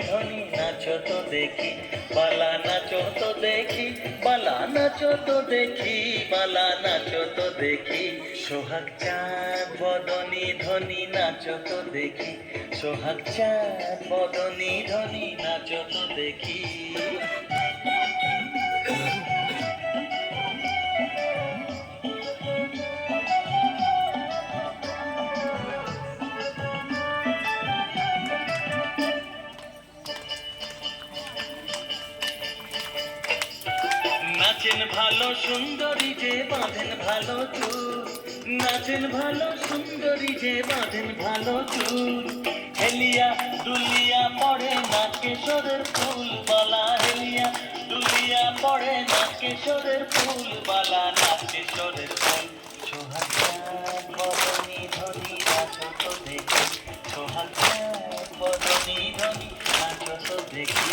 ধনী নাচো তো দেখি, বালা নাচো তো দেখি, বালা নাচো তো দেখি, বালা নাচো তো দেখি। সোহাগ চাঁদ বদনী ধনী নাচো তো দেখি, সোহাগ চাঁদ বদনী ধনী নাচো তো দেখি। নাচেন ভালো সুন্দরী যে বাঁধেন ভালো চুল, নাচেন ভালো সুন্দরী যে বাঁধেন ভালো চুল। হেলিয়া দুলিয়া পড়ে না কেশরের ফুল বালা, হেলিয়া দুলিয়া পড়ে না কেশরের ফুল বালা, না কেশরের ফুল। সোহাগ চাঁদ বদনী ধনী নাচো তো দেখি, সোহাগ চাঁদ বদনী ধনী নাচো তো দেখি।